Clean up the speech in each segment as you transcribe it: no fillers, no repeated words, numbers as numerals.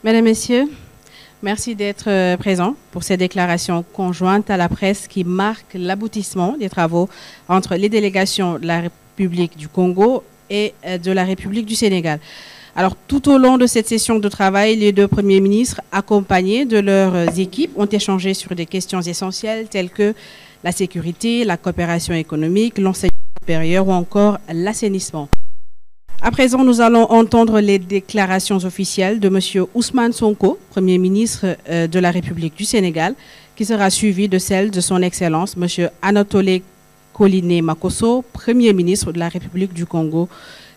Mesdames, Messieurs, merci d'être présents pour ces déclarations conjointes à la presse qui marquent l'aboutissement des travaux entre les délégations de la République du Congo et de la République du Sénégal. Alors, tout au long de cette session de travail, les deux premiers ministres, accompagnés de leurs équipes, ont échangé sur des questions essentielles telles que la sécurité, la coopération économique, l'enseignement supérieur ou encore l'assainissement. À présent, nous allons entendre les déclarations officielles de M. Ousmane Sonko, Premier ministre de la République du Sénégal, qui sera suivie de celle de son Excellence, M. Anatole Koliné Makosso, Premier ministre de la République du Congo,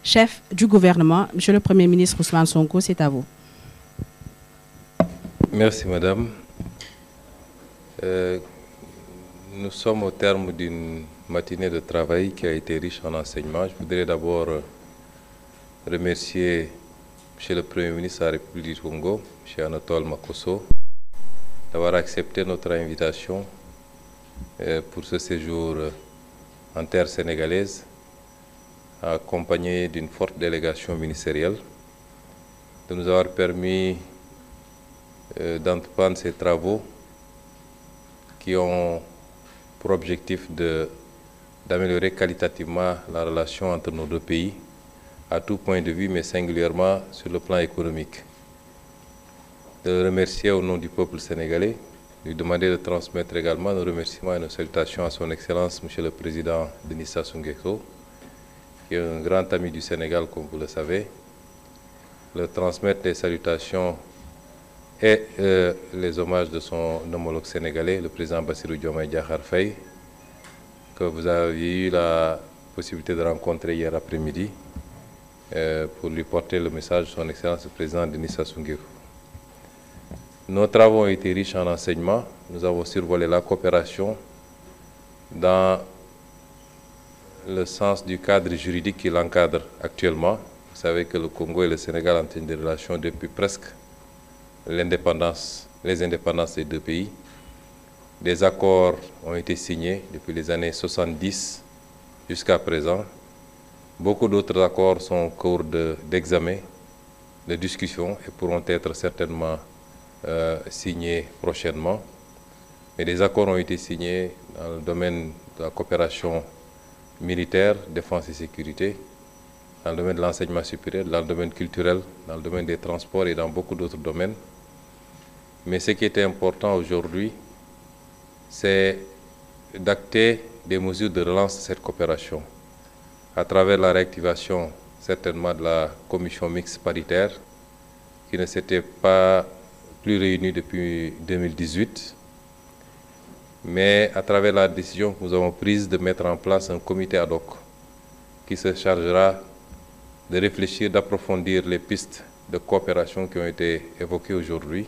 chef du gouvernement. Monsieur le Premier ministre Ousmane Sonko, c'est à vous. Merci, Madame. Nous sommes au terme d'une matinée de travail qui a été riche en enseignements. Je voudrais d'abord remercier M. le Premier ministre de la République du Congo, M. Anatole Makosso, d'avoir accepté notre invitation pour ce séjour en terre sénégalaise, accompagné d'une forte délégation ministérielle, de nous avoir permis d'entreprendre ces travaux qui ont pour objectif d'améliorer qualitativement la relation entre nos deux pays, à tout point de vue, mais singulièrement sur le plan économique. De le remercier au nom du peuple sénégalais, lui demander de transmettre également nos remerciements et nos salutations à son Excellence, Monsieur le Président Denis Sassou Nguesso, qui est un grand ami du Sénégal, comme vous le savez. Le transmettre les salutations et les hommages de son homologue sénégalais, le président Bassirou Diomaye Diakhar Faye, que vous avez eu la possibilité de rencontrer hier après-midi, pour lui porter le message de son Excellence le Président Denis Sassou Nguesso. Nos travaux ont été riches en enseignements. Nous avons survolé la coopération dans le sens du cadre juridique qui l'encadre actuellement. Vous savez que le Congo et le Sénégal entretiennent des relations depuis presque les indépendances des deux pays. Des accords ont été signés depuis les années 70 jusqu'à présent. Beaucoup d'autres accords sont en cours d'examen, de discussion et pourront être certainement signés prochainement. Mais des accords ont été signés dans le domaine de la coopération militaire, défense et sécurité, dans le domaine de l'enseignement supérieur, dans le domaine culturel, dans le domaine des transports et dans beaucoup d'autres domaines. Mais ce qui était important aujourd'hui, c'est d'acter des mesures de relance de cette coopération à travers la réactivation certainement de la commission mixte paritaire qui ne s'était pas plus réunie depuis 2018, mais à travers la décision que nous avons prise de mettre en place un comité ad hoc qui se chargera de réfléchir, d'approfondir les pistes de coopération qui ont été évoquées aujourd'hui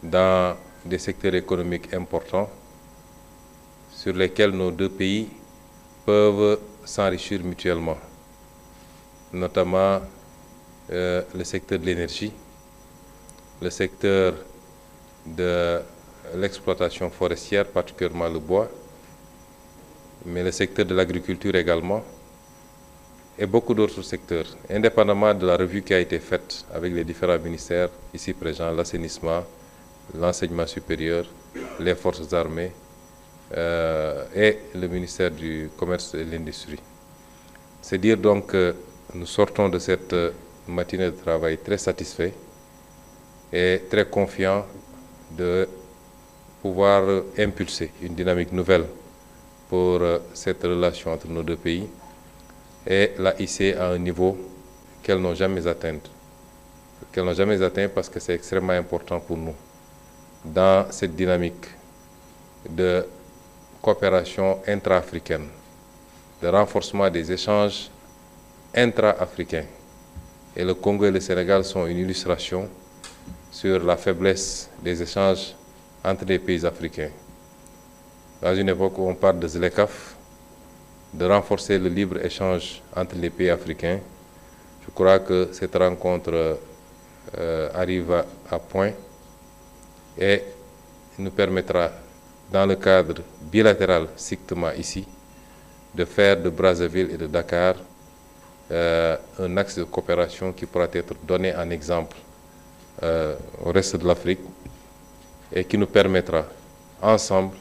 dans des secteurs économiques importants sur lesquels nos deux pays peuvent s'enrichir mutuellement, notamment le secteur de l'énergie, le secteur de l'exploitation forestière, particulièrement le bois, mais le secteur de l'agriculture également, et beaucoup d'autres secteurs, indépendamment de la revue qui a été faite avec les différents ministères ici présents, l'assainissement, l'enseignement supérieur, les forces armées et le ministère du Commerce et de l'Industrie. C'est dire donc que nous sortons de cette matinée de travail très satisfaits et très confiants de pouvoir impulser une dynamique nouvelle pour cette relation entre nos deux pays et la hisser à un niveau qu'elles n'ont jamais atteint. Qu'elles n'ont jamais atteint parce que c'est extrêmement important pour nous dans cette dynamique de coopération intra-africaine, de renforcement des échanges intra-africains. Et le Congo et le Sénégal sont une illustration sur la faiblesse des échanges entre les pays africains. Dans une époque où on parle de ZLECAf, de renforcer le libre-échange entre les pays africains, je crois que cette rencontre arrive à point et nous permettra, dans le cadre bilatéral strictement ici, de faire de Brazzaville et de Dakar un axe de coopération qui pourra être donné en exemple au reste de l'Afrique et qui nous permettra ensemble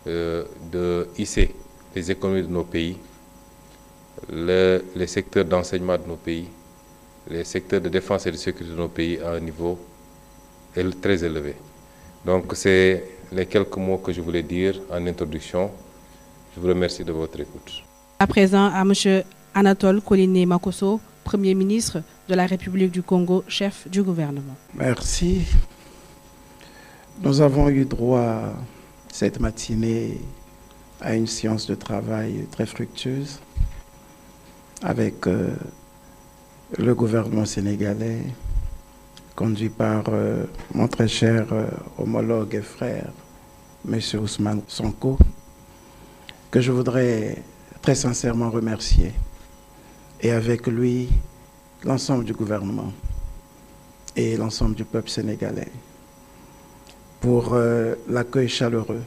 de hisser les économies de nos pays, les secteurs d'enseignement de nos pays, les secteurs de défense et de sécurité de nos pays à un niveau très élevé. Donc c'est les quelques mots que je voulais dire en introduction. Je vous remercie de votre écoute. À présent, à M. Anatole Koliné Makosso, Premier ministre de la République du Congo, chef du gouvernement. Merci. Nous avons eu droit cette matinée à une séance de travail très fructueuse avec le gouvernement sénégalais, conduit par mon très cher homologue et frère, M. Ousmane Sonko, que je voudrais très sincèrement remercier, et avec lui l'ensemble du gouvernement et l'ensemble du peuple sénégalais pour l'accueil chaleureux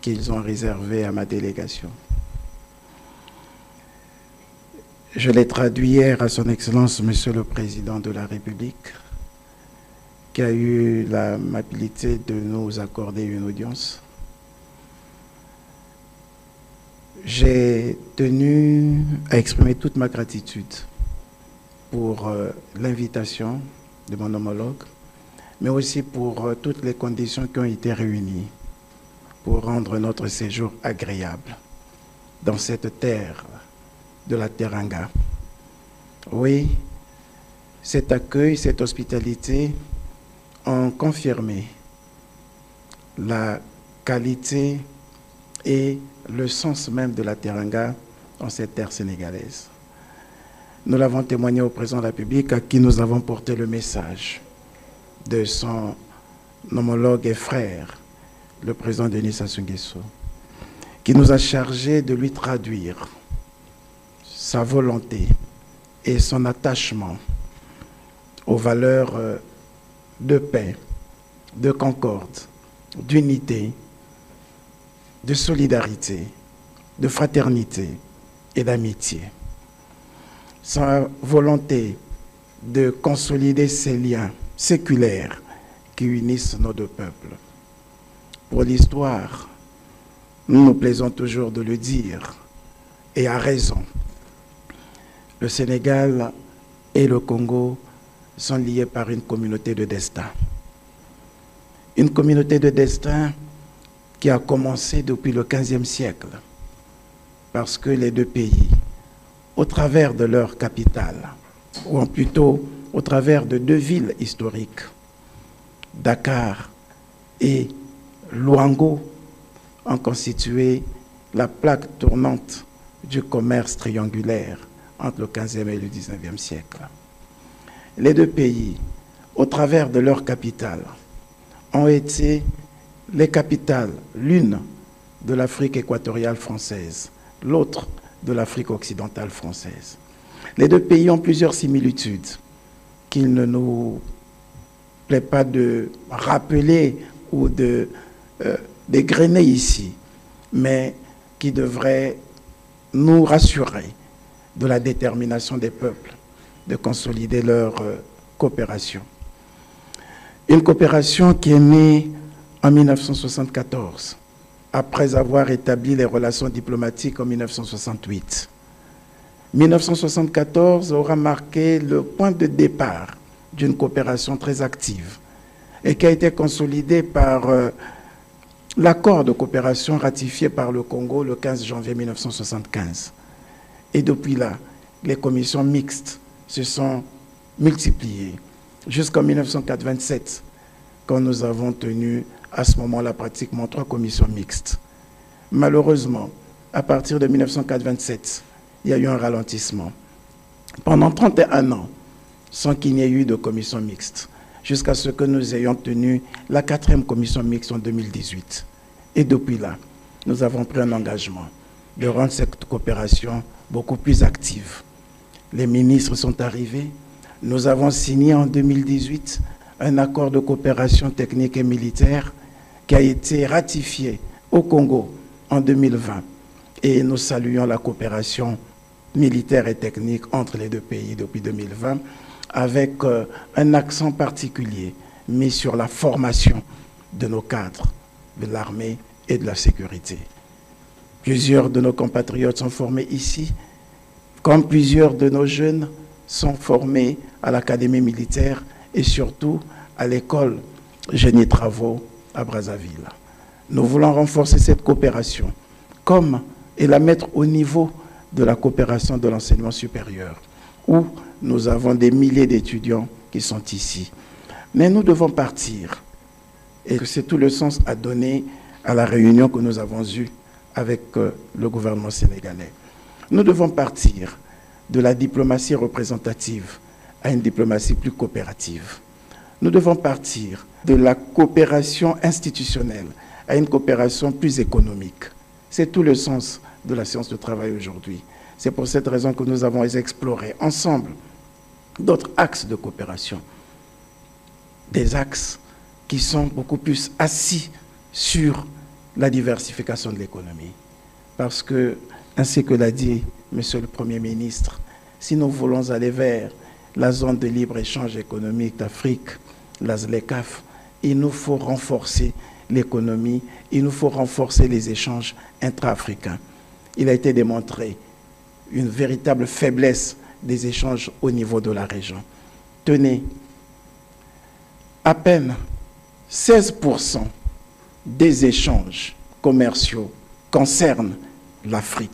qu'ils ont réservé à ma délégation. Je l'ai traduit hier à son Excellence, Monsieur le Président de la République, qui a eu l'amabilité de nous accorder une audience. J'ai tenu à exprimer toute ma gratitude pour l'invitation de mon homologue, mais aussi pour toutes les conditions qui ont été réunies pour rendre notre séjour agréable dans cette terre de la Teranga. Oui, cet accueil, cette hospitalité ont confirmé la qualité et le sens même de la Teranga en cette terre sénégalaise. Nous l'avons témoigné au président de la République à qui nous avons porté le message de son homologue et frère, le président Denis Sassou Nguesso, qui nous a chargé de lui traduire sa volonté et son attachement aux valeurs de paix, de concorde, d'unité, de solidarité, de fraternité et d'amitié. Sa volonté de consolider ces liens séculaires qui unissent nos deux peuples. Pour l'histoire, nous nous plaisons toujours de le dire, et à raison. Le Sénégal et le Congo sont liés par une communauté de destin. Une communauté de destin qui a commencé depuis le XVe siècle, parce que les deux pays, au travers de leur capitale, ou plutôt au travers de deux villes historiques, Dakar et Luango, ont constitué la plaque tournante du commerce triangulaire entre le XVe et le XIXe siècle. Les deux pays, au travers de leur capitale, ont été les capitales, l'une de l'Afrique équatoriale française, l'autre de l'Afrique occidentale française. Les deux pays ont plusieurs similitudes qu'il ne nous plaît pas de rappeler ou de dégrainer ici, mais qui devraient nous rassurer de la détermination des peuples de consolider leur coopération. Une coopération qui est née en 1974, après avoir établi les relations diplomatiques en 1968. 1974 aura marqué le point de départ d'une coopération très active et qui a été consolidée par l'accord de coopération ratifié par le Congo le 15 janvier 1975. Et depuis là, les commissions mixtes se sont multipliées jusqu'en 1987, quand nous avons tenu à ce moment-là pratiquement 3 commissions mixtes. Malheureusement, à partir de 1987, il y a eu un ralentissement. Pendant 31 ans, sans qu'il n'y ait eu de commission mixte, jusqu'à ce que nous ayons tenu la 4e commission mixte en 2018. Et depuis là, nous avons pris un engagement de rendre cette coopération beaucoup plus active. Les ministres sont arrivés. Nous avons signé en 2018 un accord de coopération technique et militaire qui a été ratifié au Congo en 2020. Et nous saluons la coopération militaire et technique entre les deux pays depuis 2020, avec un accent particulier mis sur la formation de nos cadres, de l'armée et de la sécurité. Plusieurs de nos compatriotes sont formés ici, comme plusieurs de nos jeunes sont formés à l'académie militaire et surtout à l'école Génie Travaux à Brazzaville. Nous voulons renforcer cette coopération et la mettre au niveau de la coopération de l'enseignement supérieur, où nous avons des milliers d'étudiants qui sont ici. Mais nous devons partir, et c'est tout le sens à donner à la réunion que nous avons eue avec le gouvernement sénégalais. Nous devons partir de la diplomatie représentative à une diplomatie plus coopérative. Nous devons partir de la coopération institutionnelle à une coopération plus économique. C'est tout le sens de la séance de travail aujourd'hui. C'est pour cette raison que nous avons exploré ensemble d'autres axes de coopération. Des axes qui sont beaucoup plus assis sur la diversification de l'économie. Parce que, ainsi que l'a dit Monsieur le Premier ministre, si nous voulons aller vers la zone de libre-échange économique d'Afrique, la ZLECAf, il nous faut renforcer l'économie, il nous faut renforcer les échanges intra-africains. Il a été démontré une véritable faiblesse des échanges au niveau de la région. Tenez, à peine 16% des échanges commerciaux concernent l'Afrique.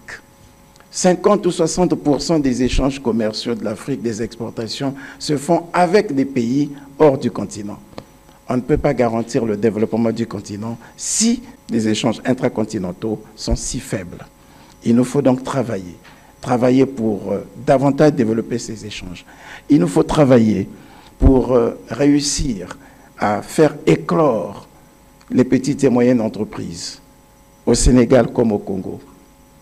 50 ou 60% des échanges commerciaux de l'Afrique, des exportations, se font avec des pays hors du continent. On ne peut pas garantir le développement du continent si les échanges intracontinentaux sont si faibles. Il nous faut donc travailler pour davantage développer ces échanges. Il nous faut travailler pour réussir à faire éclore les petites et moyennes entreprises au Sénégal comme au Congo,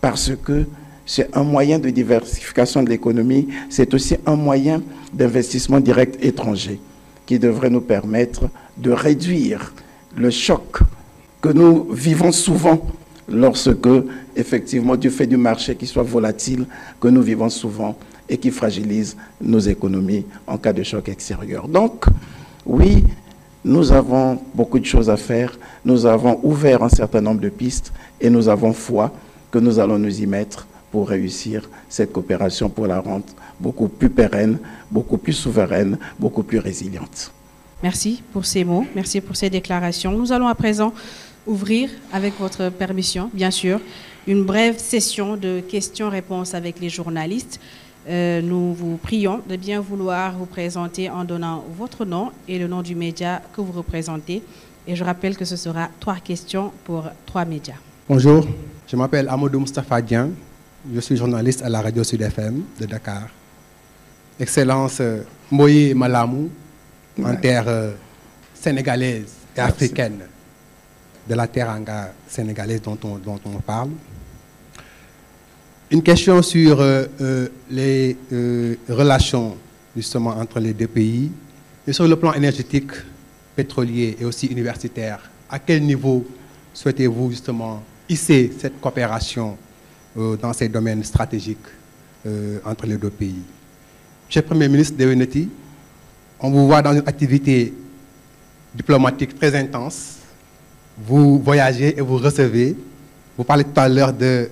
parce que c'est un moyen de diversification de l'économie, c'est aussi un moyen d'investissement direct étranger qui devrait nous permettre de réduire le choc que nous vivons souvent lorsque, effectivement, du fait du marché qui soit volatile, que nous vivons souvent et qui fragilise nos économies en cas de choc extérieur. Donc, oui, nous avons beaucoup de choses à faire, nous avons ouvert un certain nombre de pistes et nous avons foi que nous allons nous y mettre pour réussir cette coopération, pour la rendre beaucoup plus pérenne, beaucoup plus souveraine, beaucoup plus résiliente. Merci pour ces mots, merci pour ces déclarations. Nous allons à présent ouvrir, avec votre permission, bien sûr, une brève session de questions-réponses avec les journalistes. Nous vous prions de bien vouloir vous présenter en donnant votre nom et le nom du média que vous représentez. Et je rappelle que ce sera 3 questions pour 3 médias. Bonjour, je m'appelle Amadou Moustapha Dian. Je suis journaliste à la radio Sud FM de Dakar. Excellence Moïse Malamou, en terre sénégalaise et africaine, de la teranga sénégalaise dont on parle. Une question sur les relations justement entre les deux pays et sur le plan énergétique, pétrolier et aussi universitaire. À quel niveau souhaitez-vous justement hisser cette coopération dans ces domaines stratégiques entre les deux pays? Monsieur le Premier ministre Deweneti, on vous voit dans une activité diplomatique très intense. Vous voyagez et vous recevez. Vous parlez tout à l'heure de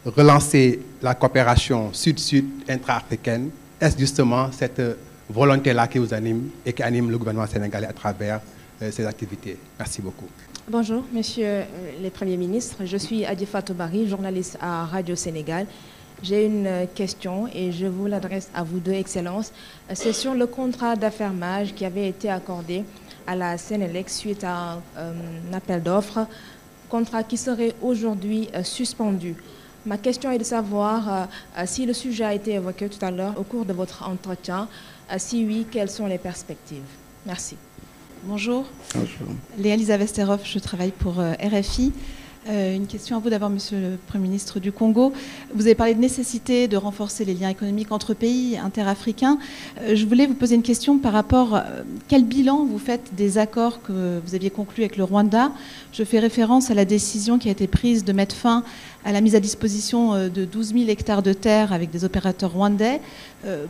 relancer la coopération sud-sud intra-africaine. Est-ce justement cette volonté-là qui vous anime et qui anime le gouvernement sénégalais à travers ces activités? Merci beaucoup. Bonjour, Monsieur le Premier ministre. Je suis Adi Fatou Bari, journaliste à Radio Sénégal. J'ai une question et je vous l'adresse à vous deux, Excellences. C'est sur le contrat d'affermage qui avait été accordé à la Sénélec suite à un appel d'offres, contrat qui serait aujourd'hui suspendu. Ma question est de savoir si le sujet a été évoqué tout à l'heure au cours de votre entretien. Si oui, quelles sont les perspectives? Merci. Bonjour. Bonjour. Léa Elisabeth Steroff, je travaille pour RFI. Une question à vous d'abord, Monsieur le Premier ministre du Congo. Vous avez parlé de nécessité de renforcer les liens économiques entre pays interafricains. Je voulais vous poser une question par rapport à quel bilan vous faites des accords que vous aviez conclus avec le Rwanda. Je fais référence à la décision qui a été prise de mettre fin à la mise à disposition de 12 000 hectares de terre avec des opérateurs rwandais.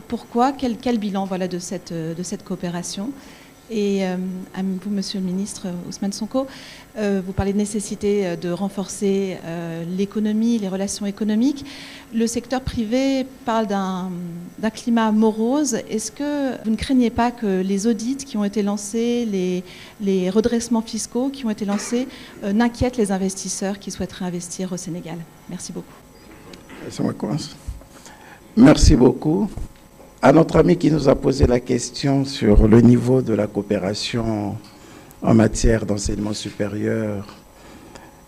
Pourquoi ? Quel bilan de cette coopération ? Et à vous, Monsieur le ministre Ousmane Sonko, vous parlez de nécessité de renforcer l'économie, les relations économiques. Le secteur privé parle d'un climat morose. Est-ce que vous ne craignez pas que les audits qui ont été lancés, les redressements fiscaux qui ont été lancés, n'inquiètent les investisseurs qui souhaiteraient investir au Sénégal? Merci beaucoup. Merci beaucoup. À notre ami qui nous a posé la question sur le niveau de la coopération en matière d'enseignement supérieur,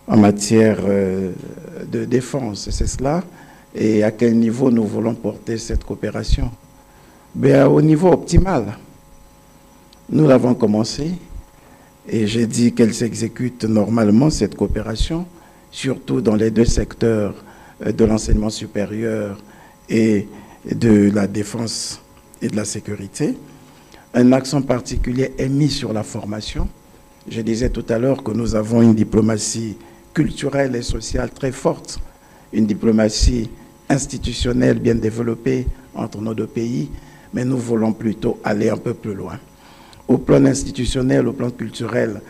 en matière de défense, c'est cela, et à quel niveau nous voulons porter cette coopération. Bien, au niveau optimal, nous l'avons commencé, et j'ai dit qu'elle s'exécute normalement, cette coopération, surtout dans les deux secteurs de l'enseignement supérieur et de la défense et de la sécurité. Un accent particulier est mis sur la formation. Je disais tout à l'heure que nous avons une diplomatie culturelle et sociale très forte, une diplomatie institutionnelle bien développée entre nos deux pays, mais nous voulons plutôt aller un peu plus loin. Au plan institutionnel, au plan culturel,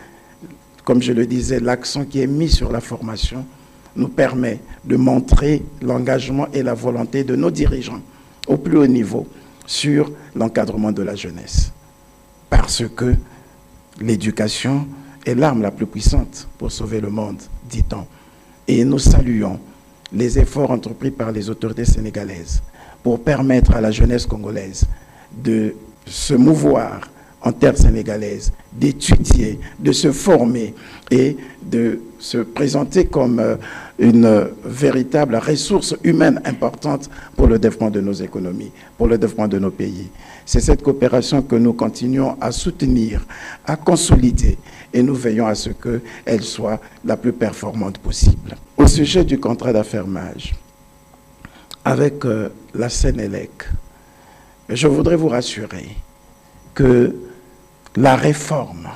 comme je le disais, l'accent qui est mis sur la formation nous permet de montrer l'engagement et la volonté de nos dirigeants au plus haut niveau sur l'encadrement de la jeunesse. Parce que l'éducation est l'arme la plus puissante pour sauver le monde, dit-on. Et nous saluons les efforts entrepris par les autorités sénégalaises pour permettre à la jeunesse congolaise de se mouvoir en terre sénégalaise, d'étudier, de se former et de se présenter comme une véritable ressource humaine importante pour le développement de nos économies, pour le développement de nos pays. C'est cette coopération que nous continuons à soutenir, à consolider, et nous veillons à ce qu'elle soit la plus performante possible. Au sujet du contrat d'affermage, avec la Sénélec, je voudrais vous rassurer que la réforme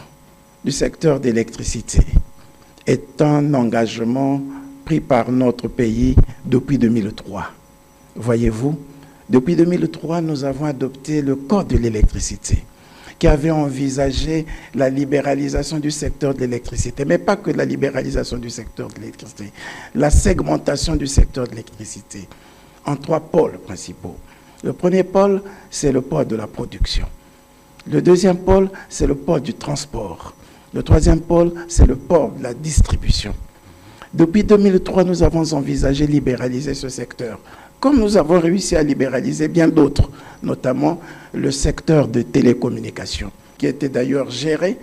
du secteur d'électricité est un engagement pris par notre pays depuis 2003. Voyez-vous, depuis 2003, nous avons adopté le Code de l'électricité qui avait envisagé la libéralisation du secteur de l'électricité, mais pas que la libéralisation du secteur de l'électricité, la segmentation du secteur de l'électricité en 3 pôles principaux. Le premier pôle, c'est le pôle de la production. Le deuxième pôle, c'est le pôle du transport. Le troisième pôle, c'est le pôle de la distribution. Depuis 2003, nous avons envisagé de libéraliser ce secteur, comme nous avons réussi à libéraliser bien d'autres, notamment le secteur de télécommunications, qui était d'ailleurs géré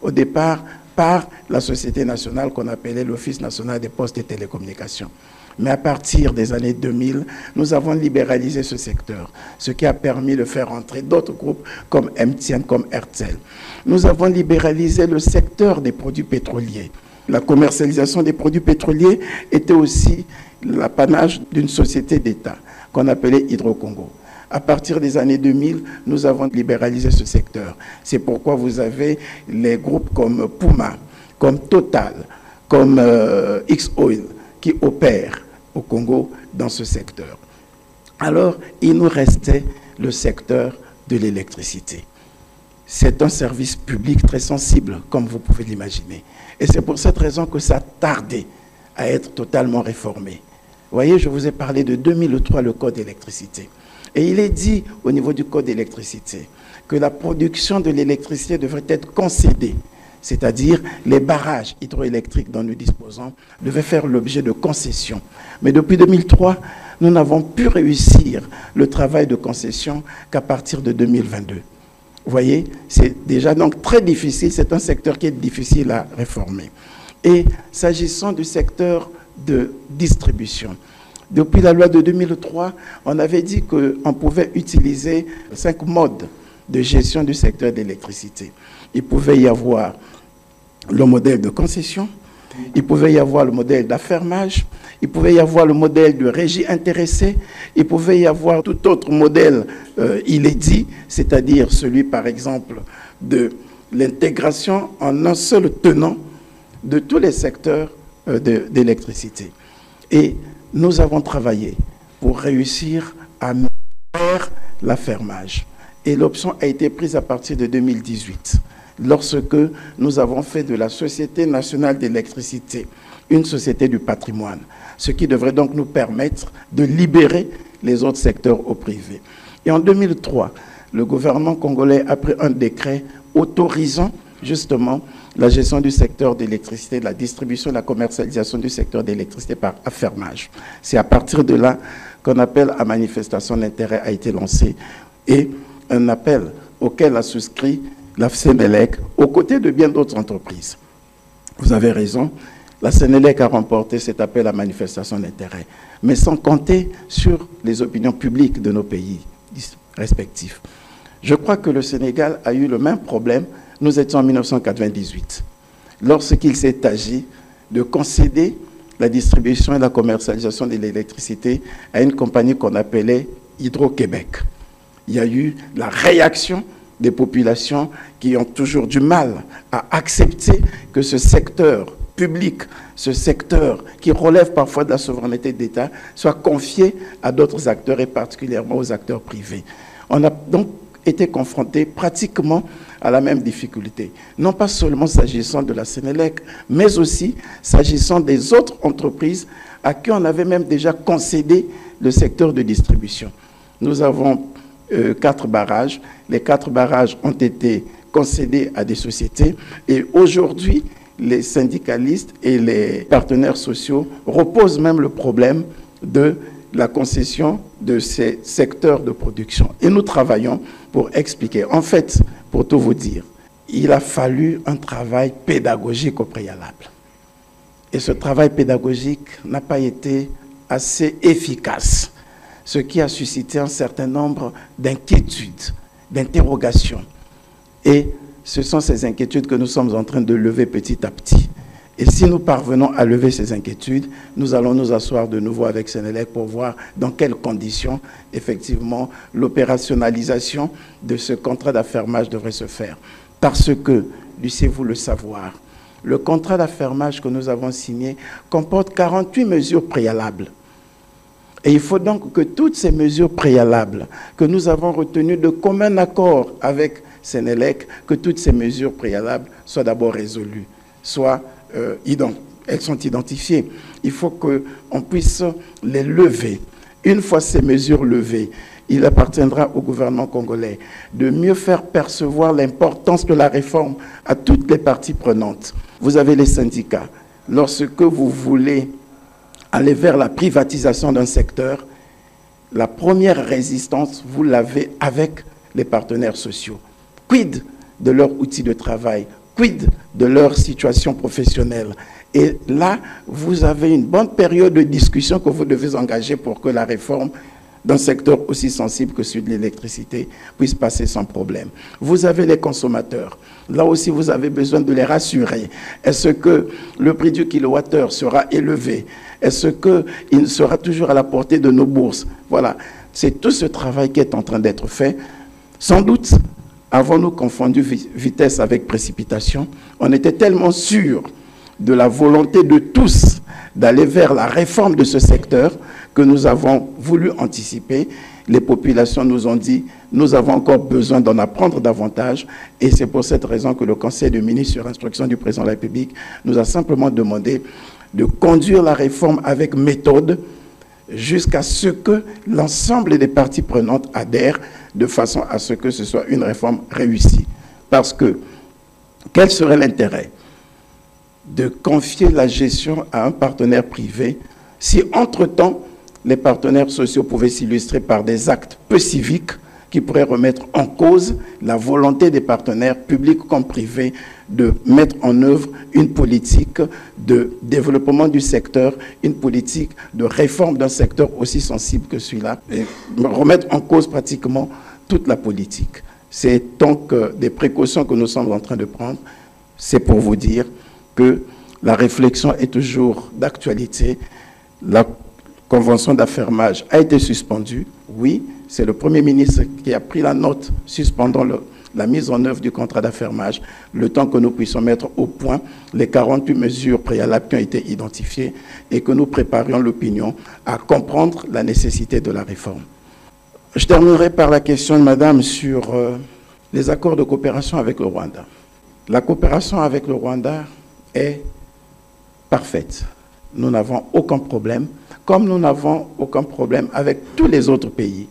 au départ par la société nationale qu'on appelait l'Office national des postes et télécommunications. Mais à partir des années 2000, nous avons libéralisé ce secteur, ce qui a permis de faire entrer d'autres groupes comme MTN, comme RTL. Nous avons libéralisé le secteur des produits pétroliers. La commercialisation des produits pétroliers était aussi l'apanage d'une société d'État qu'on appelait Hydro-Congo. À partir des années 2000, nous avons libéralisé ce secteur. C'est pourquoi vous avez les groupes comme Puma, comme Total, comme X-Oil, qui opèrent au Congo dans ce secteur. Alors, il nous restait le secteur de l'électricité. C'est un service public très sensible, comme vous pouvez l'imaginer. Et c'est pour cette raison que ça tardait à être totalement réformé. Vous voyez, je vous ai parlé de 2003, le Code d'électricité. Et il est dit au niveau du Code d'électricité que la production de l'électricité devrait être concédée, c'est-à-dire les barrages hydroélectriques dont nous disposons devaient faire l'objet de concessions. Mais depuis 2003, nous n'avons pu réussir le travail de concession qu'à partir de 2022. Vous voyez, c'est déjà donc très difficile, c'est un secteur qui est difficile à réformer. Et s'agissant du secteur de distribution, depuis la loi de 2003, on avait dit qu'on pouvait utiliser 5 modes de gestion du secteur d'électricité. Il pouvait y avoir le modèle de concession, Il pouvait y avoir le modèle d'affermage, il pouvait y avoir le modèle de régie intéressée, il pouvait y avoir tout autre modèle, il est dit, c'est-à-dire celui, par exemple, de l'intégration en un seul tenant de tous les secteurs d'électricité. Et nous avons travaillé pour réussir à faire l'affermage. Et l'option a été prise à partir de 2018, lorsque nous avons fait de la Société nationale d'électricité une société du patrimoine, ce qui devrait donc nous permettre de libérer les autres secteurs au privé. Et en 2003, le gouvernement congolais a pris un décret autorisant justement la gestion du secteur d'électricité, la distribution et la commercialisation du secteur d'électricité par affermage. C'est à partir de là qu'un appel à manifestation d'intérêt a été lancé et un appel auquel a souscrit la Sénélec aux côtés de bien d'autres entreprises. Vous avez raison, la Sénélec a remporté cet appel à manifestation d'intérêt, mais sans compter sur les opinions publiques de nos pays respectifs. Je crois que le Sénégal a eu le même problème. Nous étions en 1998, lorsqu'il s'est agi de concéder la distribution et la commercialisation de l'électricité à une compagnie qu'on appelait Hydro-Québec. Il y a eu la réaction des populations qui ont toujours du mal à accepter que ce secteur public, ce secteur qui relève parfois de la souveraineté d'État, soit confié à d'autres acteurs et particulièrement aux acteurs privés. On a donc été confrontés pratiquement à la même difficulté, non pas seulement s'agissant de la Sénélec, mais aussi s'agissant des autres entreprises à qui on avait même déjà concédé le secteur de distribution. Nous avons 4 barrages. Les 4 barrages ont été concédés à des sociétés et aujourd'hui, les syndicalistes et les partenaires sociaux reposent même le problème de la concession de ces secteurs de production. Et nous travaillons pour expliquer. En fait, pour tout vous dire, il a fallu un travail pédagogique au préalable. Et ce travail pédagogique n'a pas été assez efficace, ce qui a suscité un certain nombre d'inquiétudes, d'interrogations. Et ce sont ces inquiétudes que nous sommes en train de lever petit à petit. Et si nous parvenons à lever ces inquiétudes, nous allons nous asseoir de nouveau avec Sénélec pour voir dans quelles conditions, effectivement, l'opérationnalisation de ce contrat d'affermage devrait se faire. Parce que, laissez-vous le savoir, le contrat d'affermage que nous avons signé comporte 48 mesures préalables. Et il faut donc que toutes ces mesures préalables que nous avons retenues de commun accord avec Sénélec, que toutes ces mesures préalables soient d'abord résolues, soit elles sont identifiées. Il faut qu'on puisse les lever. Une fois ces mesures levées, il appartiendra au gouvernement congolais de mieux faire percevoir l'importance de la réforme à toutes les parties prenantes. Vous avez les syndicats. Lorsque vous voulez aller vers la privatisation d'un secteur, la première résistance, vous l'avez avec les partenaires sociaux. Quid de leur outil de travail? Quid de leur situation professionnelle? Et là, vous avez une bonne période de discussion que vous devez engager pour que la réforme d'un secteur aussi sensible que celui de l'électricité puisse passer sans problème. Vous avez les consommateurs. Là aussi, vous avez besoin de les rassurer. Est-ce que le prix du kilowattheure sera élevé? Est-ce qu'il sera toujours à la portée de nos bourses? Voilà, c'est tout ce travail qui est en train d'être fait. Sans doute, avons-nous confondu vitesse avec précipitation? On était tellement sûrs de la volonté de tous d'aller vers la réforme de ce secteur que nous avons voulu anticiper. Les populations nous ont dit, nous avons encore besoin d'en apprendre davantage et c'est pour cette raison que le Conseil des ministres, sur instruction du président de la République, nous a simplement demandé de conduire la réforme avec méthode jusqu'à ce que l'ensemble des parties prenantes adhèrent de façon à ce que ce soit une réforme réussie. Parce que, quel serait l'intérêt de confier la gestion à un partenaire privé si, entre-temps, les partenaires sociaux pouvaient s'illustrer par des actes peu civiques qui pourraient remettre en cause la volonté des partenaires publics comme privés de mettre en œuvre une politique de développement du secteur, une politique de réforme d'un secteur aussi sensible que celui-là, et remettre en cause pratiquement toute la politique. C'est donc des précautions que nous sommes en train de prendre. C'est pour vous dire que la réflexion est toujours d'actualité. La convention d'affermage a été suspendue. Oui, c'est le Premier ministre qui a pris la note suspendant la mise en œuvre du contrat d'affermage, le temps que nous puissions mettre au point les 48 mesures préalables qui ont été identifiées et que nous préparions l'opinion à comprendre la nécessité de la réforme. Je terminerai par la question de Madame sur les accords de coopération avec le Rwanda. La coopération avec le Rwanda est parfaite. Nous n'avons aucun problème, comme nous n'avons aucun problème avec tous les autres pays.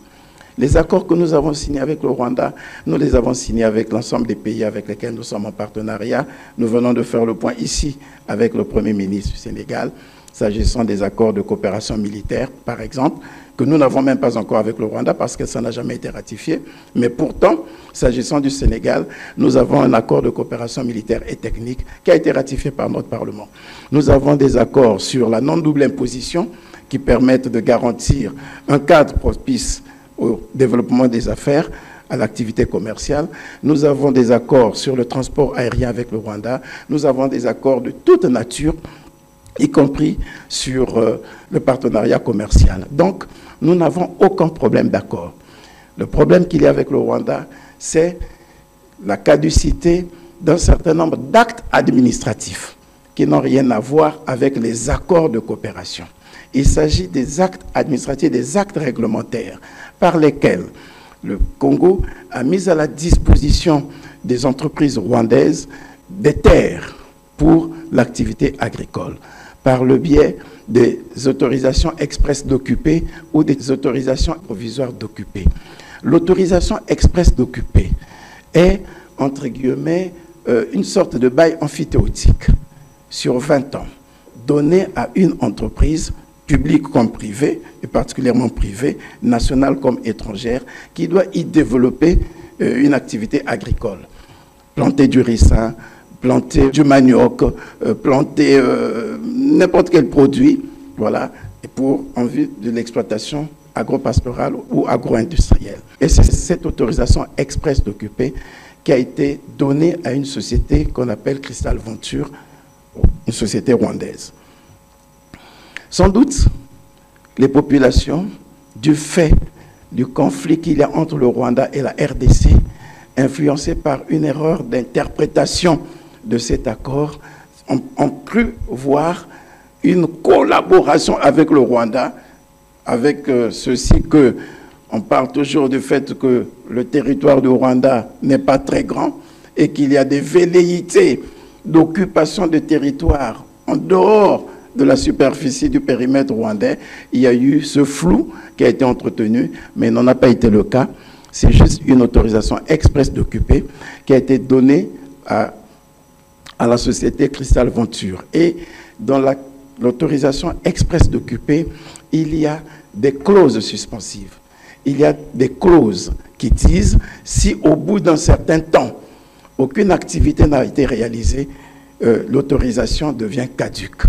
Les accords que nous avons signés avec le Rwanda, nous les avons signés avec l'ensemble des pays avec lesquels nous sommes en partenariat. Nous venons de faire le point ici avec le Premier ministre du Sénégal, s'agissant des accords de coopération militaire, par exemple, que nous n'avons même pas encore avec le Rwanda parce que ça n'a jamais été ratifié. Mais pourtant, s'agissant du Sénégal, nous avons un accord de coopération militaire et technique qui a été ratifié par notre Parlement. Nous avons des accords sur la non-double imposition qui permettent de garantir un cadre propice au développement des affaires, à l'activité commerciale. Nous avons des accords sur le transport aérien avec le Rwanda. Nous avons des accords de toute nature, y compris sur le partenariat commercial. Donc, nous n'avons aucun problème d'accord. Le problème qu'il y a avec le Rwanda, c'est la caducité d'un certain nombre d'actes administratifs qui n'ont rien à voir avec les accords de coopération. Il s'agit des actes administratifs, des actes réglementaires par lesquels le Congo a mis à la disposition des entreprises rwandaises des terres pour l'activité agricole, par le biais des autorisations expresses d'occuper ou des autorisations provisoires d'occuper. L'autorisation expresse d'occuper est, entre guillemets, une sorte de bail emphytéotique sur 20 ans, donné à une entreprise publique comme privée, et particulièrement privée, nationale comme étrangère, qui doit y développer une activité agricole. Planter du ricin, planter du manioc, planter n'importe quel produit, voilà, et en vue de l'exploitation agro-pastorale ou agro-industrielle. Et c'est cette autorisation expresse d'occuper qui a été donnée à une société qu'on appelle Crystal Venture, une société rwandaise. Sans doute, les populations, du fait du conflit qu'il y a entre le Rwanda et la RDC, influencées par une erreur d'interprétation de cet accord, ont cru voir une collaboration avec le Rwanda, avec ceci que on parle toujours du fait que le territoire du Rwanda n'est pas très grand et qu'il y a des velléités d'occupation de territoire en dehors de la superficie du périmètre rwandais. Il y a eu ce flou qui a été entretenu, mais n'en a pas été le cas. C'est juste une autorisation expresse d'occuper qui a été donnée à la société Crystal Venture. Et dans l'autorisation expresse d'occuper, il y a des clauses suspensives. Il y a des clauses qui disent si au bout d'un certain temps, aucune activité n'a été réalisée, l'autorisation devient caduque.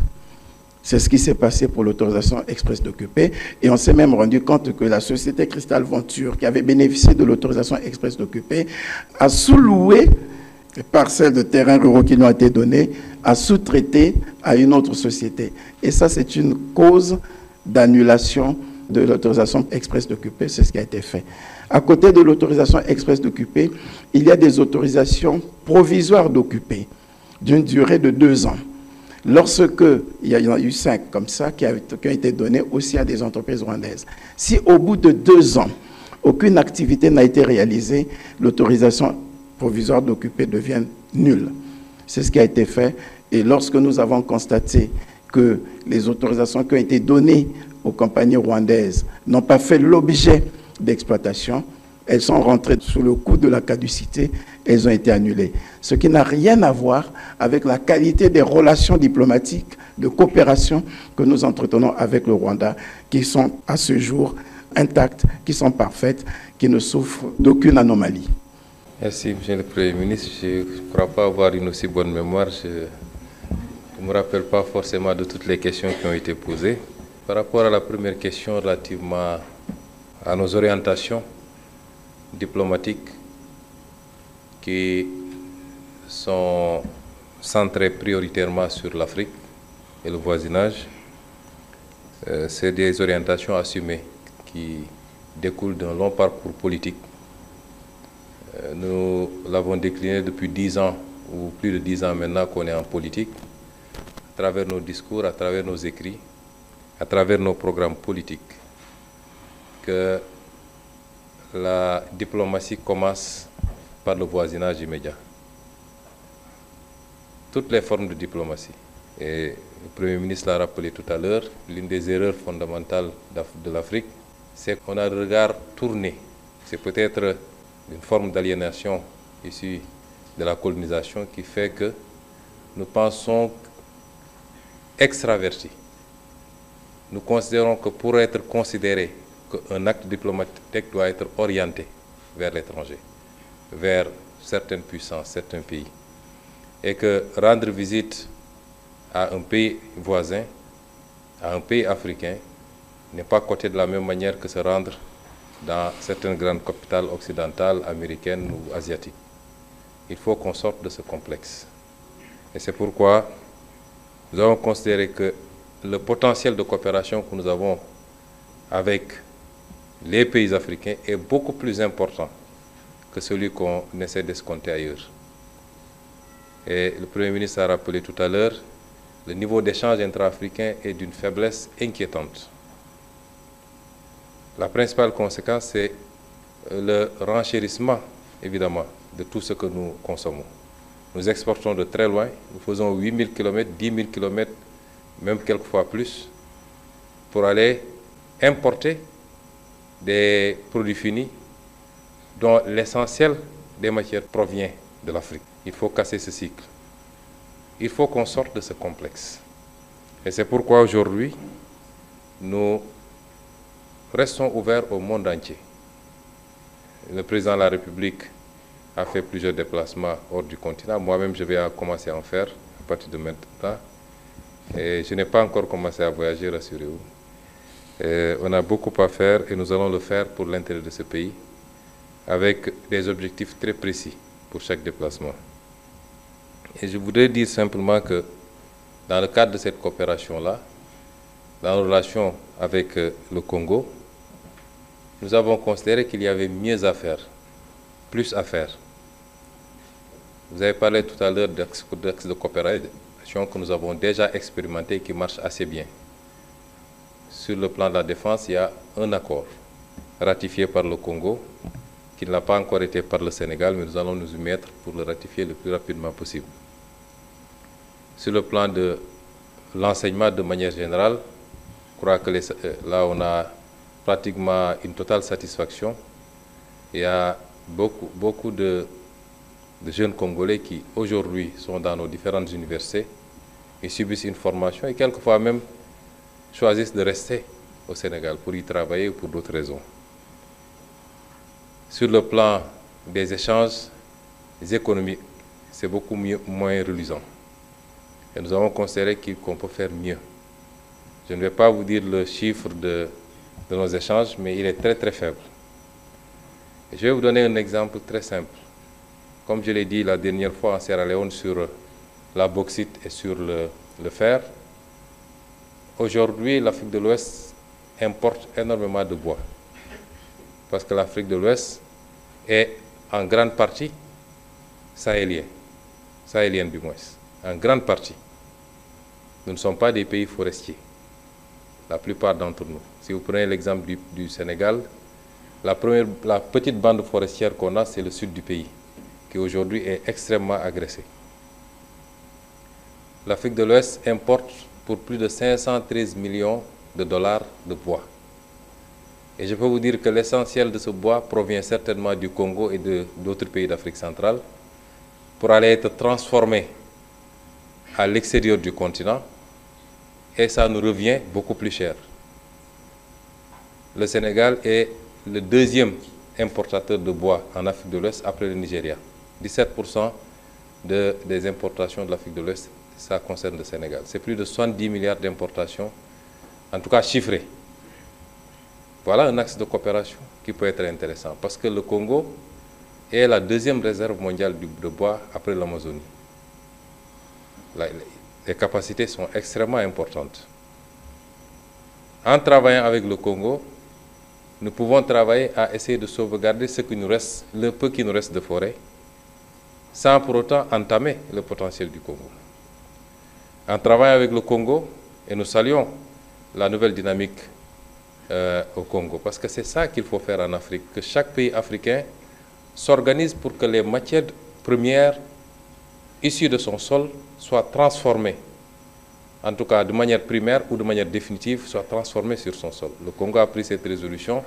C'est ce qui s'est passé pour l'autorisation express d'occuper. Et on s'est même rendu compte que la société Crystal Venture, qui avait bénéficié de l'autorisation express d'occuper, a sous-loué les parcelles de terrains ruraux qui lui ont été données, a sous-traité à une autre société. Et ça, c'est une cause d'annulation de l'autorisation express d'occuper. C'est ce qui a été fait. À côté de l'autorisation express d'occuper, il y a des autorisations provisoires d'occuper d'une durée de 2 ans. Lorsque, il y en a eu 5 comme ça qui ont été données aussi à des entreprises rwandaises. Si au bout de 2 ans, aucune activité n'a été réalisée, l'autorisation provisoire d'occuper devient nulle. C'est ce qui a été fait. Et lorsque nous avons constaté que les autorisations qui ont été données aux compagnies rwandaises n'ont pas fait l'objet d'exploitation, elles sont rentrées sous le coup de la caducité, elles ont été annulées. Ce qui n'a rien à voir avec la qualité des relations diplomatiques, de coopération que nous entretenons avec le Rwanda, qui sont à ce jour intactes, qui sont parfaites, qui ne souffrent d'aucune anomalie. Merci, Monsieur le Premier ministre. Je ne crois pas avoir une aussi bonne mémoire. Je ne me rappelle pas forcément de toutes les questions qui ont été posées. Par rapport à la première question relativement à nos orientations diplomatiques qui sont centré prioritairement sur l'Afrique et le voisinage. C'est des orientations assumées qui découlent d'un long parcours politique. Nous l'avons décliné depuis 10 ans, ou plus de 10 ans maintenant qu'on est en politique, à travers nos discours, à travers nos écrits, à travers nos programmes politiques, que la diplomatie commence par le voisinage immédiat. Toutes les formes de diplomatie. Et le Premier ministre l'a rappelé tout à l'heure, l'une des erreurs fondamentales de l'Afrique, c'est qu'on a le regard tourné. C'est peut-être une forme d'aliénation issue de la colonisation qui fait que nous pensons extravertis. Nous considérons que pour être considéré qu'un acte diplomatique doit être orienté vers l'étranger, vers certaines puissances, certains pays. Et que rendre visite à un pays voisin, à un pays africain, n'est pas coté de la même manière que se rendre dans certaines grandes capitales occidentales, américaines ou asiatiques. Il faut qu'on sorte de ce complexe. Et c'est pourquoi nous avons considéré que le potentiel de coopération que nous avons avec les pays africains est beaucoup plus important que celui qu'on essaie d'escompter ailleurs. Et le Premier ministre a rappelé tout à l'heure, le niveau d'échange intra-africain est d'une faiblesse inquiétante. La principale conséquence, c'est le renchérissement, évidemment, de tout ce que nous consommons. Nous exportons de très loin, nous faisons 8000 km, 10 000 km, même quelquefois plus, pour aller importer des produits finis dont l'essentiel des matières provient de l'Afrique. Il faut casser ce cycle. Il faut qu'on sorte de ce complexe. Et c'est pourquoi aujourd'hui, nous restons ouverts au monde entier. Le président de la République a fait plusieurs déplacements hors du continent. Moi-même, je vais commencer à en faire à partir de maintenant. Et je n'ai pas encore commencé à voyager, rassurez-vous. On a beaucoup à faire et nous allons le faire pour l'intérêt de ce pays avec des objectifs très précis pour chaque déplacement. Et je voudrais dire simplement que dans le cadre de cette coopération-là, dans nos relations avec le Congo, nous avons considéré qu'il y avait mieux à faire, plus à faire. Vous avez parlé tout à l'heure d'axes de coopération que nous avons déjà expérimentés et qui marchent assez bien. Sur le plan de la défense, il y a un accord ratifié par le Congo, qui n'a pas encore été par le Sénégal, mais nous allons nous y mettre pour le ratifier le plus rapidement possible. Sur le plan de l'enseignement de manière générale, je crois que là on a pratiquement une totale satisfaction. Il y a beaucoup de jeunes Congolais qui aujourd'hui sont dans nos différentes universités et subissent une formation et quelquefois même choisissent de rester au Sénégal pour y travailler ou pour d'autres raisons. Sur le plan des échanges économiques, c'est beaucoup moins reluisant. Et nous avons considéré qu'on peut faire mieux. Je ne vais pas vous dire le chiffre de nos échanges, mais il est très très faible. Et je vais vous donner un exemple très simple. Comme je l'ai dit la dernière fois en Sierra Leone sur la bauxite et sur le fer, aujourd'hui l'Afrique de l'Ouest importe énormément de bois. Parce que l'Afrique de l'Ouest est en grande partie sahélienne du moins, en grande partie. Nous ne sommes pas des pays forestiers, la plupart d'entre nous. Si vous prenez l'exemple du Sénégal, la petite bande forestière qu'on a, c'est le sud du pays, qui aujourd'hui est extrêmement agressé. L'Afrique de l'Ouest importe pour plus de 513 millions de dollars de bois. Et je peux vous dire que l'essentiel de ce bois provient certainement du Congo et d'autres pays d'Afrique centrale pour aller être transformé à l'extérieur du continent et ça nous revient beaucoup plus cher. Le Sénégal est le deuxième importateur de bois en Afrique de l'Ouest après le Nigeria. 17% des importations de l'Afrique de l'Ouest, ça concerne le Sénégal. C'est plus de 70 milliards d'importations, en tout cas chiffrées. Voilà un axe de coopération qui peut être intéressant parce que le Congo est la deuxième réserve mondiale de bois après l'Amazonie. les capacités sont extrêmement importantes. En travaillant avec le Congo, nous pouvons travailler à essayer de sauvegarder ce qui nous reste, le peu qui nous reste de forêt, sans pour autant entamer le potentiel du Congo. En travaillant avec le Congo, et nous saluons la nouvelle dynamique au Congo, parce que c'est ça qu'il faut faire en Afrique, que chaque pays africain s'organise pour que les matières premières issues de son sol soient transformées, en tout cas de manière primaire ou de manière définitive, soient transformées sur son sol. Le Congo a pris cette résolution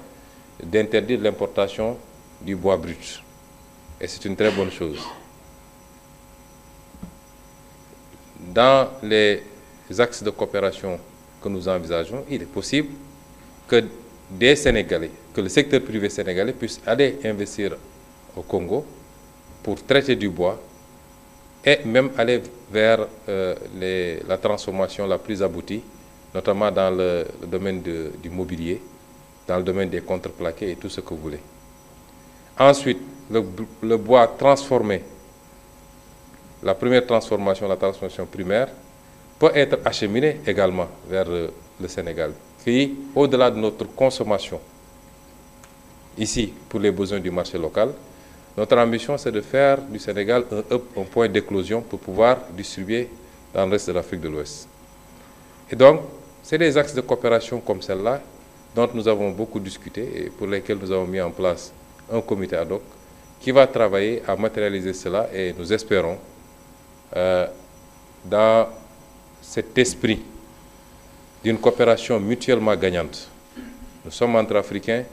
d'interdire l'importation du bois brut, et c'est une très bonne chose. Dans les axes de coopération que nous envisageons, il est possible que des Sénégalais, que le secteur privé sénégalais puisse aller investir au Congo pour traiter du bois et même aller vers la transformation la plus aboutie, notamment dans le domaine du mobilier, dans le domaine des contreplaqués et tout ce que vous voulez. Ensuite, le bois transformé, la première transformation, la transformation primaire, peut être acheminé également vers le Sénégal, qui, au-delà de notre consommation, ici, pour les besoins du marché local, notre ambition, c'est de faire du Sénégal un point d'éclosion pour pouvoir distribuer dans le reste de l'Afrique de l'Ouest. Et donc, c'est des axes de coopération comme celle-là, dont nous avons beaucoup discuté et pour lesquels nous avons mis en place un comité ad hoc qui va travailler à matérialiser cela, et nous espérons, dans cet esprit d'une coopération mutuellement gagnante. Nous sommes entre Africains,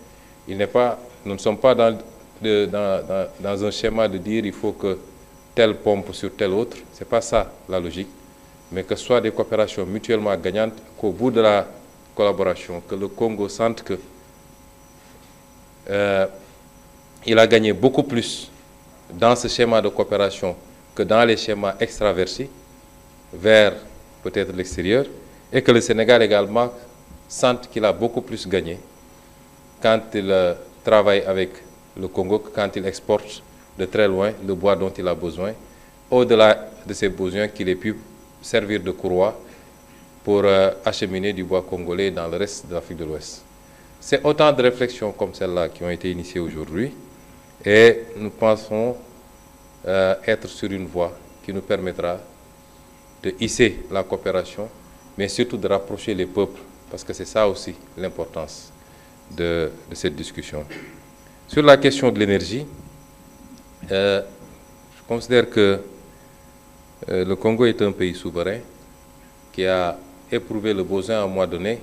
nous ne sommes pas dans un schéma de dire il faut que telle pompe sur telle autre, ce n'est pas ça la logique, mais que ce soit des coopérations mutuellement gagnantes, qu'au bout de la collaboration, que le Congo sente que il a gagné beaucoup plus dans ce schéma de coopération que dans les schémas extraversés vers peut-être l'extérieur, et que le Sénégal également sente qu'il a beaucoup plus gagné quand il travaille avec le Congo, quand il exporte de très loin le bois dont il a besoin, au-delà de ses besoins qu'il ait pu servir de courroie pour acheminer du bois congolais dans le reste de l'Afrique de l'Ouest. C'est autant de réflexions comme celle-là qui ont été initiées aujourd'hui, et nous pensons être sur une voie qui nous permettra de hisser la coopération, mais surtout de rapprocher les peuples, parce que c'est ça aussi l'importance de cette discussion. Sur la question de l'énergie, je considère que le Congo est un pays souverain qui a éprouvé le besoin à un moment donné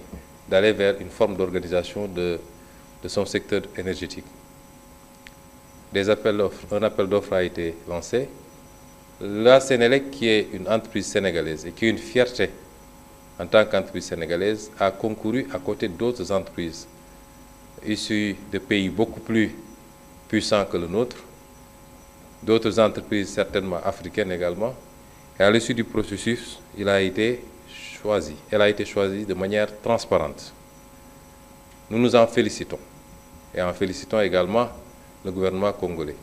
d'aller vers une forme d'organisation de son secteur énergétique. Un appel d'offres a été lancé. La Sénélec, qui est une entreprise sénégalaise et qui est une fierté en tant qu'entreprise sénégalaise, a concouru à côté d'autres entreprises issues de pays beaucoup plus puissants que le nôtre, d'autres entreprises certainement africaines également. Et à l'issue du processus, elle a été choisie de manière transparente. Nous nous en félicitons, et en félicitons également le gouvernement congolais.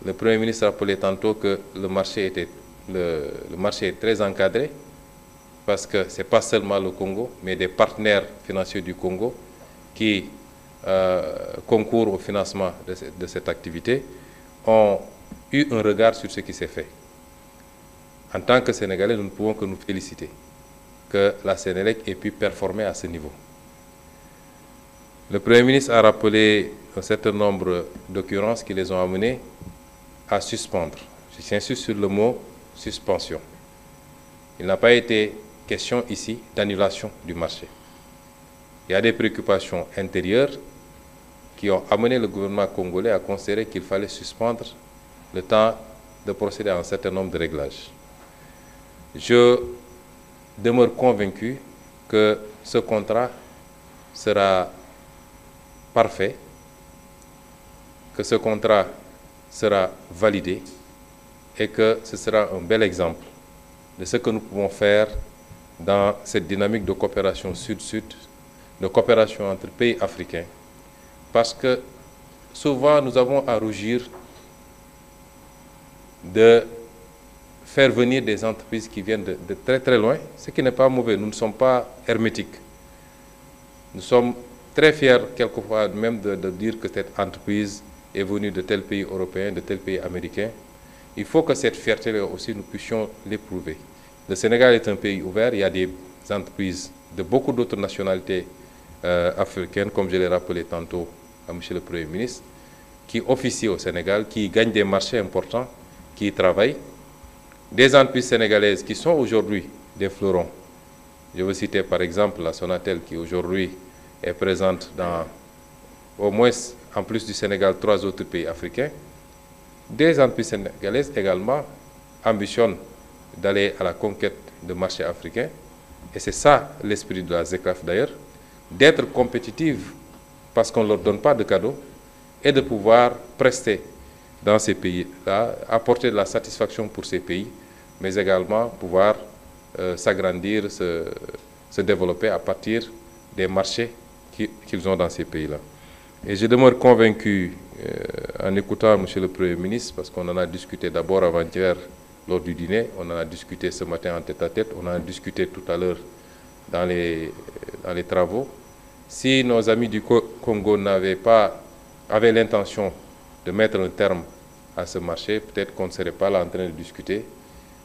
Le Premier ministre rappelait tantôt que le marché est très encadré, parce que ce n'est pas seulement le Congo, mais des partenaires financiers du Congo qui concourent au financement de cette activité, ont eu un regard sur ce qui s'est fait. En tant que Sénégalais, nous ne pouvons que nous féliciter que la Sénélec ait pu performer à ce niveau. Le Premier ministre a rappelé un certain nombre d'occurrences qui les ont amenés à suspendre. J'insiste sur le mot suspension. Il n'a pas été question ici d'annulation du marché. Il y a des préoccupations intérieures qui ont amené le gouvernement congolais à considérer qu'il fallait suspendre le temps de procéder à un certain nombre de réglages. Je demeure convaincu que ce contrat sera parfait, que ce contrat sera validé et que ce sera un bel exemple de ce que nous pouvons faire dans cette dynamique de coopération sud-sud, de coopération entre pays africains, parce que souvent nous avons à rougir de faire venir des entreprises qui viennent de très très loin, ce qui n'est pas mauvais. Nous ne sommes pas hermétiques. Nous sommes très fiers quelquefois même de dire que cette entreprise est venue de tel pays européen, de tel pays américain. Il faut que cette fierté-là aussi, nous puissions l'éprouver. Le Sénégal est un pays ouvert, il y a des entreprises de beaucoup d'autres nationalités africaines, comme je l'ai rappelé tantôt à M. le Premier ministre, qui officient au Sénégal, qui gagnent des marchés importants, qui y travaillent. Des entreprises sénégalaises qui sont aujourd'hui des fleurons. Je veux citer par exemple la Sonatel qui aujourd'hui est présente dans, au moins en plus du Sénégal, 3 autres pays africains. Des entreprises sénégalaises également ambitionnent d'aller à la conquête de marchés africains. Et c'est ça l'esprit de la ZECRAF d'ailleurs, d'être compétitive parce qu'on ne leur donne pas de cadeaux et de pouvoir prester dans ces pays-là, apporter de la satisfaction pour ces pays, mais également pouvoir s'agrandir, se développer à partir des marchés qu'ils ont dans ces pays-là. Et je demeure convaincu, en écoutant M. le Premier ministre, parce qu'on en a discuté d'abord avant-hier lors du dîner, on en a discuté ce matin en tête-à-tête, on en a discuté tout à l'heure dans les travaux. Si nos amis du Congo avaient l'intention de mettre un terme à ce marché, peut-être qu'on ne serait pas là en train de discuter,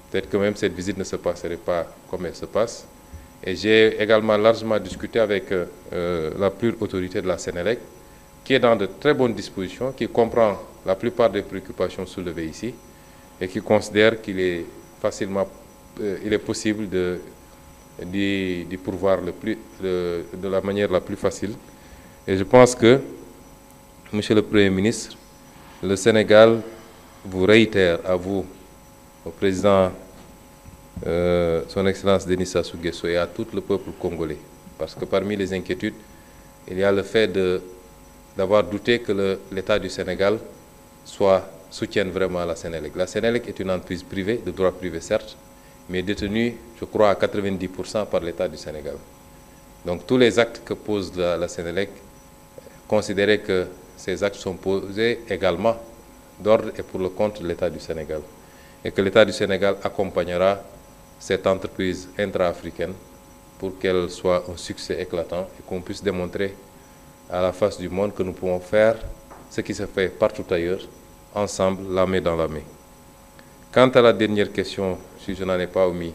peut-être que même cette visite ne se passerait pas comme elle se passe. Et j'ai également largement discuté avec la plus haute autorité de la Sénélec, qui est dans de très bonnes dispositions, qui comprend la plupart des préoccupations soulevées ici, et qui considère qu'il est possible d'y pourvoir de la manière la plus facile. Et je pense que, Monsieur le Premier ministre, le Sénégal vous réitère à vous, au président Son Excellence Denis Sassou Nguesso et à tout le peuple congolais, parce que parmi les inquiétudes, il y a le fait d'avoir douté que l'État du Sénégal soutienne vraiment la Sénélec. La Sénélec est une entreprise privée, de droit privé certes, mais détenue, je crois, à 90% par l'État du Sénégal. Donc tous les actes que pose la Sénélec, considérez que ces actes sont posés également d'ordre et pour le compte de l'État du Sénégal. Et que l'État du Sénégal accompagnera cette entreprise intra-africaine pour qu'elle soit un succès éclatant et qu'on puisse démontrer à la face du monde que nous pouvons faire ce qui se fait partout ailleurs, ensemble, la main dans la main. Quant à la dernière question, si je n'en ai pas omis,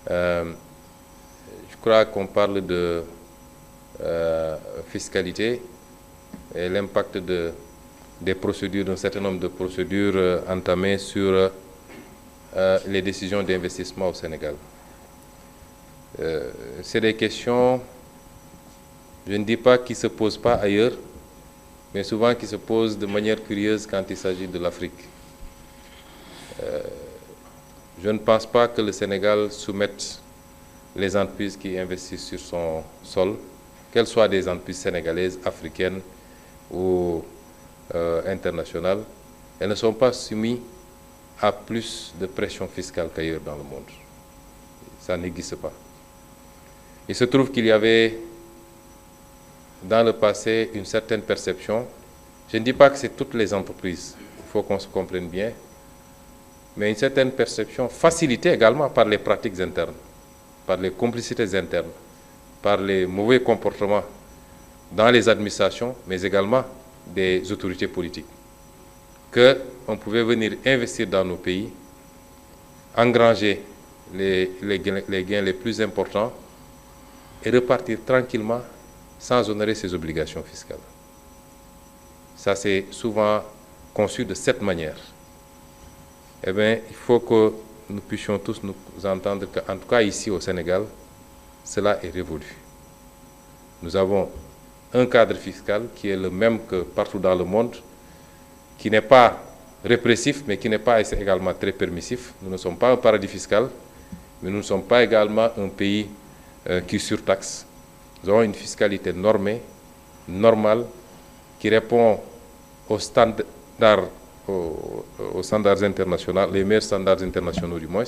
je crois qu'on parle de fiscalité et l'impact des procédures, d'un certain nombre de procédures entamées sur les décisions d'investissement au Sénégal. C'est des questions, je ne dis pas qui ne se posent pas ailleurs, mais souvent qui se posent de manière curieuse quand il s'agit de l'Afrique. Je ne pense pas que le Sénégal soumette les entreprises qui investissent sur son sol, qu'elles soient des entreprises sénégalaises, africaines ou internationales, elles ne sont pas soumises à plus de pression fiscale qu'ailleurs dans le monde. Ça n'existe pas. Il se trouve qu'il y avait dans le passé une certaine perception. Je ne dis pas que c'est toutes les entreprises, il faut qu'on se comprenne bien, mais une certaine perception facilitée également par les pratiques internes, par les complicités internes, par les mauvais comportements dans les administrations, mais également des autorités politiques, qu'on pouvait venir investir dans nos pays, engranger les gains les plus importants et repartir tranquillement sans honorer ses obligations fiscales. Ça, c'est souvent conçu de cette manière. Eh bien, il faut que nous puissions tous nous entendre qu'en tout cas ici au Sénégal, cela est révolu. Nous avons un cadre fiscal qui est le même que partout dans le monde, qui n'est pas répressif, mais qui n'est pas également très permissif. Nous ne sommes pas un paradis fiscal, mais nous ne sommes pas également un pays qui surtaxe. Nous avons une fiscalité normée, normale, qui répond aux standards internationaux, les meilleurs standards internationaux du moins.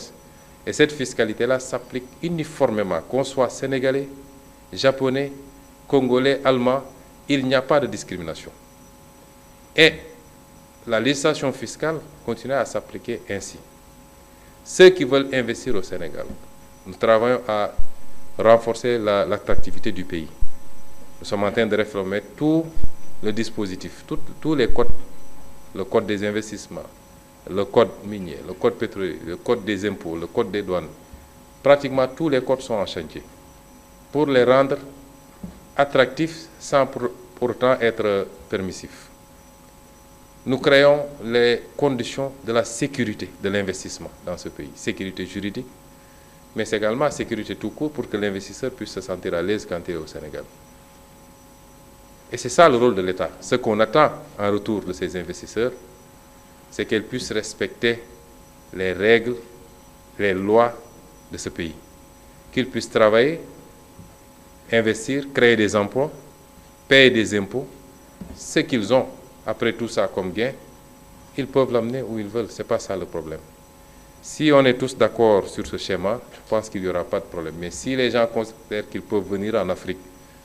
Et cette fiscalité-là s'applique uniformément, qu'on soit sénégalais, japonais, congolais, allemand, il n'y a pas de discrimination. Et la législation fiscale continue à s'appliquer ainsi. ceux qui veulent investir au Sénégal. Nous travaillons à renforcer l'attractivité du pays. Nous sommes en train de réformer tout le dispositif, tous les codes, le code des investissements, le code minier, le code pétrolier, le code des impôts, le code des douanes. Pratiquement tous les codes sont en chantier pour les rendre attractifs sans pourtant être permissifs. Nous créons les conditions de la sécurité de l'investissement dans ce pays. Sécurité juridique, mais c'est également sécurité tout court pour que l'investisseur puisse se sentir à l'aise quand il est au Sénégal. Et c'est ça le rôle de l'État. Ce qu'on attend en retour de ces investisseurs, c'est qu'ils puissent respecter les règles, les lois de ce pays. Qu'ils puissent travailler, investir, créer des emplois, payer des impôts. Ce qu'ils ont, après tout ça, comme gain, ils peuvent l'amener où ils veulent. Ce n'est pas ça le problème. Si on est tous d'accord sur ce schéma, je pense qu'il n'y aura pas de problème. Mais si les gens considèrent qu'ils peuvent venir en Afrique,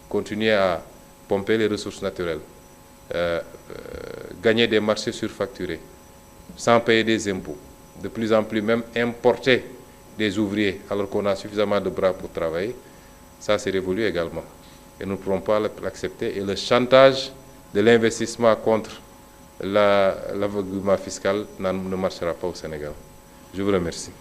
continuer à pomper les ressources naturelles, gagner des marchés surfacturés, sans payer des impôts, de plus en plus même importer des ouvriers alors qu'on a suffisamment de bras pour travailler, ça c'est révolu également. Et nous ne pourrons pas l'accepter. Et le chantage de l'investissement contre l'aveuglement fiscal ne marchera pas au Sénégal. Je vous remercie.